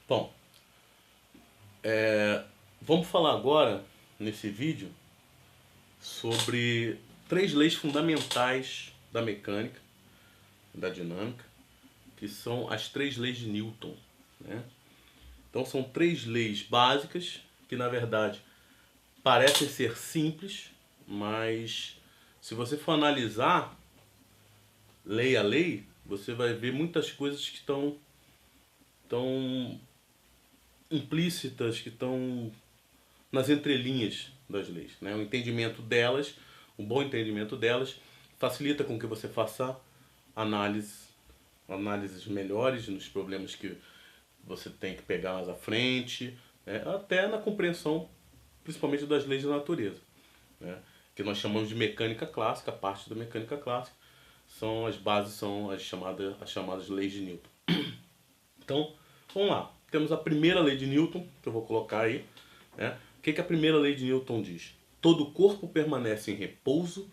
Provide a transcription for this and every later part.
Bom, vamos falar agora, nesse vídeo, sobre três leis fundamentais da mecânica, da dinâmica, que são as três leis de Newton, né? Então são três leis básicas que na verdade parecem ser simples, mas se você for analisar lei a lei, você vai ver muitas coisas que estão tão implícitas, que estão nas entrelinhas das leis, né? O entendimento delas, o bom entendimento delas, facilita com que você faça análise, análises melhores nos problemas que você tem que pegar mais à frente, né? Até na compreensão, principalmente das leis da natureza, né? Que nós chamamos de mecânica clássica, a parte da mecânica clássica, são as bases, são as chamadas leis de Newton. Então, vamos lá. Temos a primeira lei de Newton, que eu vou colocar aí, né? O que a primeira lei de Newton diz? Todo corpo permanece em repouso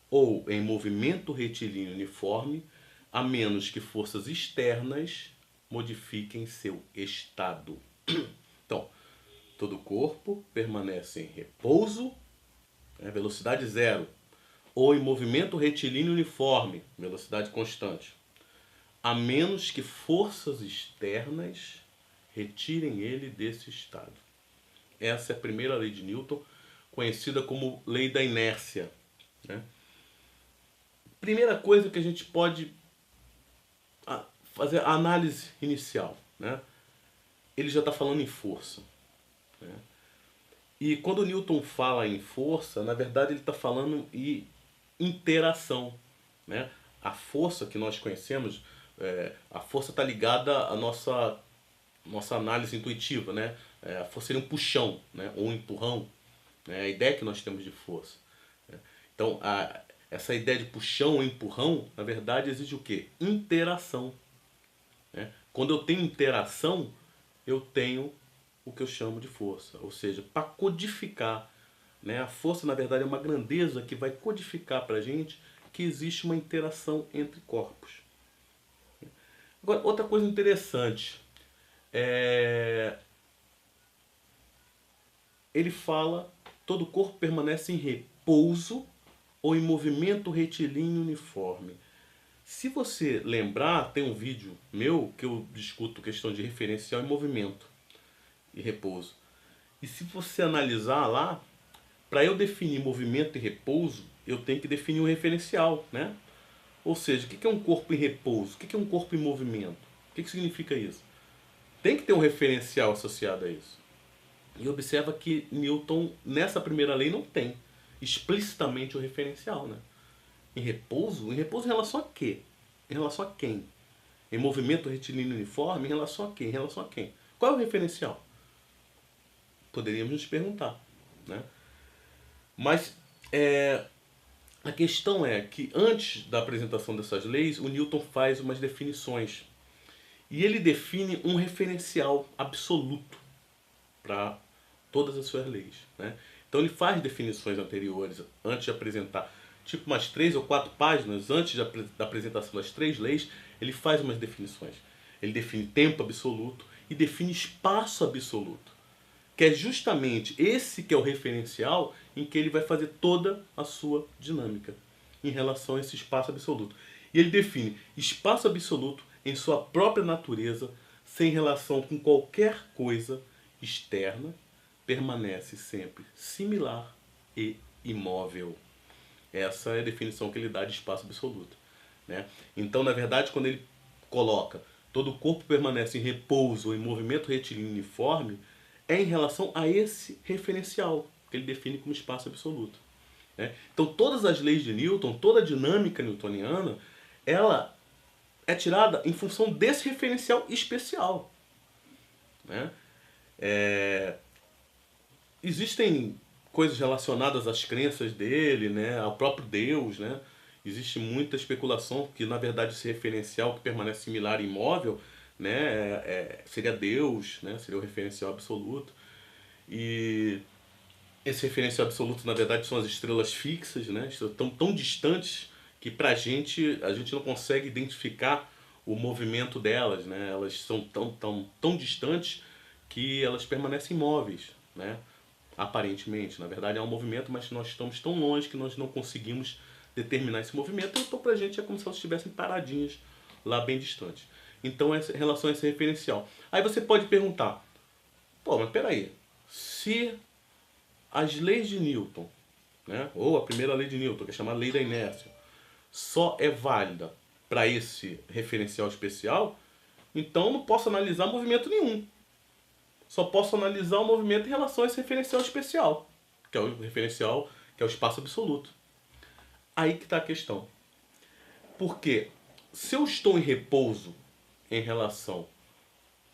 ou em movimento retilíneo uniforme, a menos que forças externas modifiquem seu estado. Então, todo corpo permanece em repouso, né, velocidade zero, ou em movimento retilíneo uniforme, velocidade constante, a menos que forças externas retirem ele desse estado. Essa é a primeira lei de Newton, conhecida como lei da inércia, né? Primeira coisa que a gente pode fazer a análise inicial, né? Ele já está falando em força, né? E quando o Newton fala em força, na verdade ele está falando em interação, né? A força que nós conhecemos, a força está ligada à nossa análise intuitiva, né? A força seria um puxão, né? Ou um empurrão, né? A ideia que nós temos de força, né? Então, essa ideia de puxão ou empurrão, na verdade, exige o quê? Interação, né? Quando eu tenho interação, eu tenho o que eu chamo de força. Ou seja, para codificar, né? A força, na verdade, é uma grandeza que vai codificar para a gente que existe uma interação entre corpos. Agora, outra coisa interessante, é... ele fala todo corpo permanece em repouso ou em movimento retilíneo uniforme. Se você lembrar, tem um vídeo meu que eu discuto questão de referencial e movimento e repouso. E se você analisar lá, para eu definir movimento e repouso, eu tenho que definir um referencial, né? Ou seja, o que é um corpo em repouso? O que é um corpo em movimento? O que significa isso? Tem que ter um referencial associado a isso. E observa que Newton, nessa primeira lei, não tem explicitamente o referencial, né? Em repouso em relação a quê? Em relação a quem? Em movimento retilíneo uniforme, em relação a quem? Em relação a quem? Qual é o referencial? Poderíamos nos perguntar, né? Mas a questão é que antes da apresentação dessas leis, o Newton faz umas definições. E ele define um referencial absoluto para todas as suas leis, né? Então ele faz definições anteriores, antes de apresentar, tipo umas 3 ou 4 páginas, antes da apresentação das três leis, ele faz umas definições. Ele define tempo absoluto e define espaço absoluto, que é justamente esse que é o referencial em que ele vai fazer toda a sua dinâmica em relação a esse espaço absoluto. E ele define espaço absoluto em sua própria natureza, sem relação com qualquer coisa externa, permanece sempre similar e imóvel. Essa é a definição que ele dá de espaço absoluto, né? Então, na verdade, quando ele coloca todo o corpo permanece em repouso ou em movimento retilíneo uniforme, é em relação a esse referencial que ele define como espaço absoluto, né? Então, todas as leis de Newton, toda a dinâmica newtoniana, ela é tirada em função desse referencial especial, né? Existem coisas relacionadas às crenças dele, né, ao próprio Deus, né? Existe muita especulação que na verdade esse referencial que permanece similar e imóvel, né, seria Deus, né, seria o referencial absoluto. E esse referencial absoluto na verdade são as estrelas fixas, né, estão tão distantes que pra gente a gente não consegue identificar o movimento delas, né? Elas são tão distantes que elas permanecem imóveis, né? Aparentemente. Na verdade é um movimento, mas nós estamos tão longe que nós não conseguimos determinar esse movimento, então pra gente é como se elas estivessem paradinhas lá bem distantes. Então, em relação a esse referencial. Aí você pode perguntar, pô, mas peraí, se as leis de Newton, né, ou a primeira lei de Newton, que é chamada lei da inércia, só é válida para esse referencial especial, então eu não posso analisar movimento nenhum. Só posso analisar o movimento em relação a esse referencial especial, que é o referencial, que é o espaço absoluto. Aí que está a questão. Porque se eu estou em repouso em relação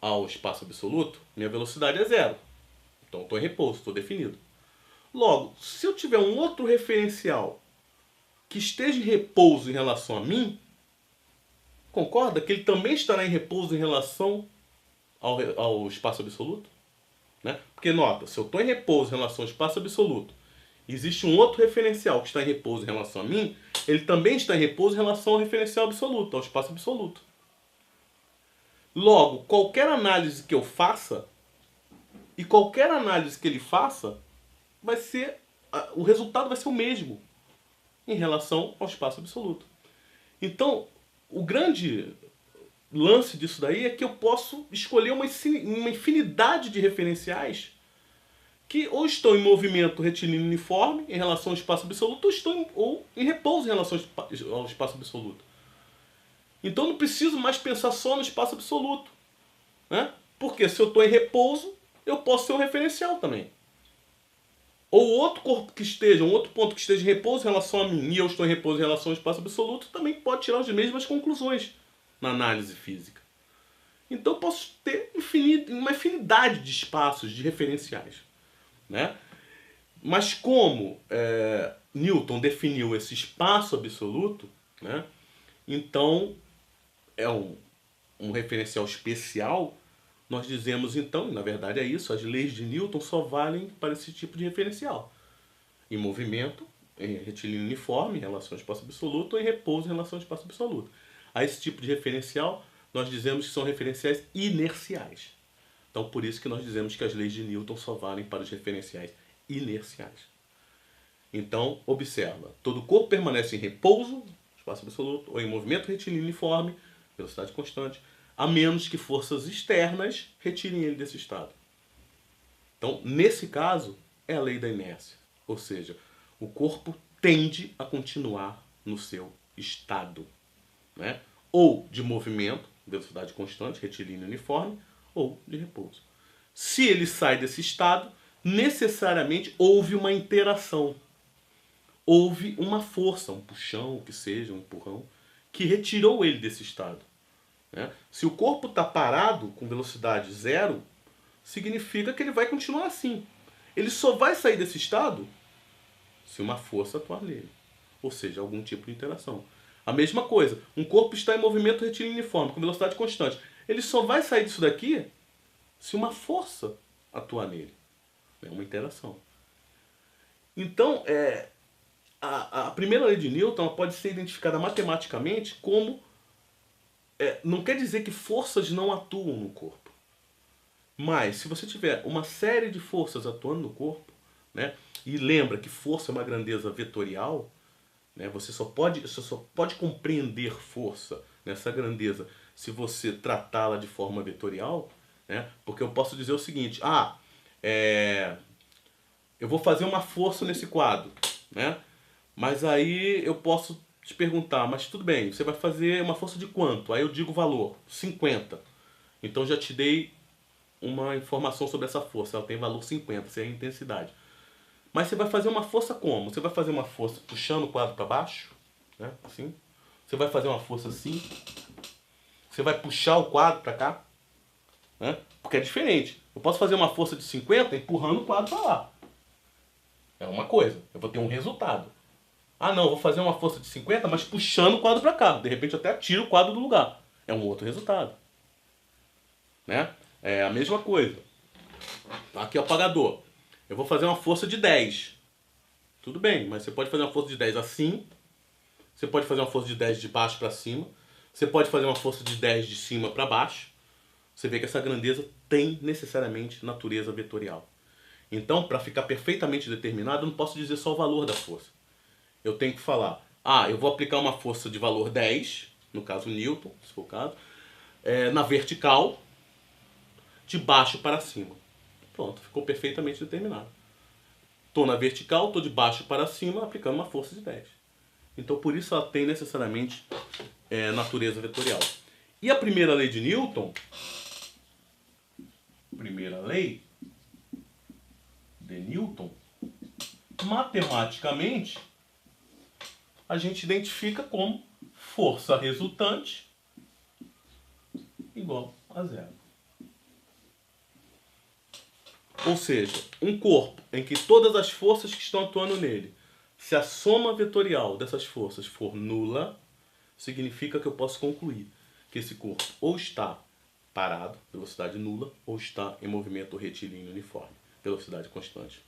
ao espaço absoluto, minha velocidade é zero. Então eu estou em repouso, estou definido. Logo, se eu tiver um outro referencial que esteja em repouso em relação a mim, concorda que ele também estará em repouso em relação ao espaço absoluto? Né? Porque nota, se eu estou em repouso em relação ao espaço absoluto, existe um outro referencial que está em repouso em relação a mim, ele também está em repouso em relação ao referencial absoluto, ao espaço absoluto. Logo, qualquer análise que eu faça, e qualquer análise que ele faça, vai ser, o resultado vai ser o mesmo em relação ao espaço absoluto. Então, o grande lance disso daí é que eu posso escolher uma infinidade de referenciais que ou estão em movimento retilíneo uniforme em relação ao espaço absoluto ou estão em repouso em relação ao espaço absoluto. Então não preciso mais pensar só no espaço absoluto, né? Porque se eu estou em repouso, eu posso ser um referencial também. Ou outro corpo que esteja, um outro ponto que esteja em repouso em relação a mim e eu estou em repouso em relação ao espaço absoluto, também pode tirar as mesmas conclusões na análise física. Então eu posso ter uma infinidade de espaços, de referenciais, né? Mas como Newton definiu esse espaço absoluto, né? Então é um referencial especial. Nós dizemos então, na verdade é isso, as leis de Newton só valem para esse tipo de referencial. Em movimento, em retilíneo uniforme em relação ao espaço absoluto ou em repouso em relação ao espaço absoluto. A esse tipo de referencial nós dizemos que são referenciais inerciais. Então por isso que nós dizemos que as leis de Newton só valem para os referenciais inerciais. Então observa, todo corpo permanece em repouso, espaço absoluto, ou em movimento retilíneo uniforme, velocidade constante, a menos que forças externas retirem ele desse estado. Então, nesse caso, é a lei da inércia. Ou seja, o corpo tende a continuar no seu estado, né? Ou de movimento, velocidade constante, retilíneo uniforme, ou de repouso. Se ele sai desse estado, necessariamente houve uma interação. Houve uma força, um puxão, o que seja, um empurrão, que retirou ele desse estado. Né? Se o corpo está parado com velocidade zero, significa que ele vai continuar assim. Ele só vai sair desse estado se uma força atuar nele. Ou seja, algum tipo de interação. A mesma coisa, um corpo está em movimento retilíneo uniforme, com velocidade constante. Ele só vai sair disso daqui se uma força atuar nele. É uma interação. Então, a primeira lei de Newton pode ser identificada matematicamente como... não quer dizer que forças não atuam no corpo. Mas, se você tiver uma série de forças atuando no corpo, né, e lembra que força é uma grandeza vetorial, né, você só pode compreender força nessa grandeza se você tratá-la de forma vetorial, né, porque eu posso dizer o seguinte, eu vou fazer uma força nesse quadro, né, mas aí eu posso te perguntar, mas tudo bem, você vai fazer uma força de quanto? Aí eu digo o valor, 50. Então já te dei uma informação sobre essa força, ela tem valor 50, essa é a intensidade. Mas você vai fazer uma força como? Você vai fazer uma força puxando o quadro para baixo, né? Assim. Você vai fazer uma força assim. Você vai puxar o quadro para cá, né? Porque é diferente. Eu posso fazer uma força de 50 empurrando o quadro para lá. É uma coisa, eu vou ter um resultado. Ah não, eu vou fazer uma força de 50, mas puxando o quadro para cá. De repente eu até tiro o quadro do lugar. É um outro resultado. Né? É a mesma coisa. Aqui é o apagador. Eu vou fazer uma força de 10. Tudo bem, mas você pode fazer uma força de 10 assim. Você pode fazer uma força de 10 de baixo para cima. Você pode fazer uma força de 10 de cima para baixo. Você vê que essa grandeza tem necessariamente natureza vetorial. Então, para ficar perfeitamente determinado, eu não posso dizer só o valor da força. Eu tenho que falar, eu vou aplicar uma força de valor 10, no caso Newton, se for o caso, na vertical, de baixo para cima. Pronto, ficou perfeitamente determinado. Estou na vertical, estou de baixo para cima, aplicando uma força de 10. Então, por isso ela tem necessariamente natureza vetorial. E a primeira lei de Newton, primeira lei de Newton, matematicamente, a gente identifica como força resultante igual a zero. Ou seja, um corpo em que todas as forças que estão atuando nele, se a soma vetorial dessas forças for nula, significa que eu posso concluir que esse corpo ou está parado, velocidade nula, ou está em movimento retilíneo uniforme, velocidade constante.